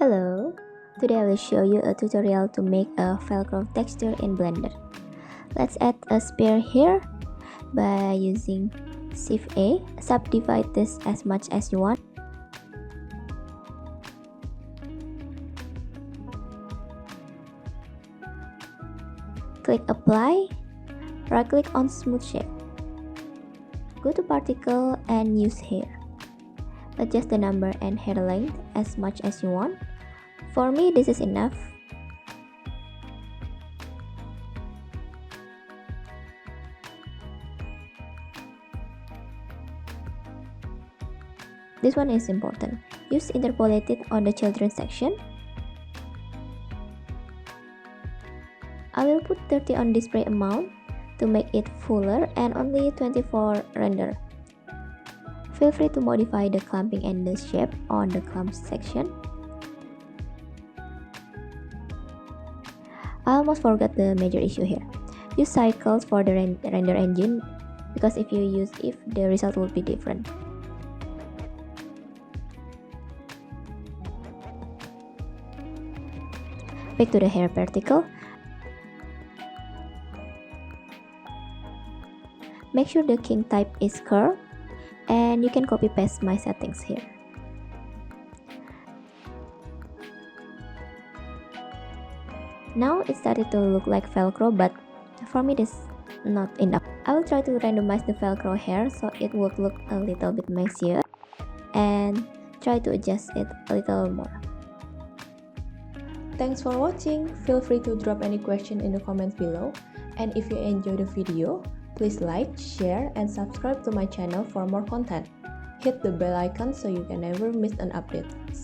Hello, today I will show you a tutorial to make a Velcro texture in Blender. Let's add a sphere here by using Shift A. Subdivide this as much as you want. Click Apply, right click on Smooth Shape. Go to Particle and use Hair. Adjust the number and hair length as much as you want. For me, this is enough. This one is important. Use interpolated on the children section. I will put 30 on display amount to make it fuller and only 24 render. Feel free to modify the clumping and the shape on the clump section. I almost forgot the major issue here. Use cycles for the render engine because if you use if, the result will be different. Back to the hair particle. Make sure the king type is curve and you can copy paste my settings here. Now it started to look like Velcro, but for me this is not enough. I will try to randomize the Velcro hair so it would look a little bit messier and try to adjust it a little more. Thanks for watching. Feel free to drop any question in the comments below. And if you enjoyed the video, please like, share, and subscribe to my channel for more content. Hit the bell icon so you can never miss an update.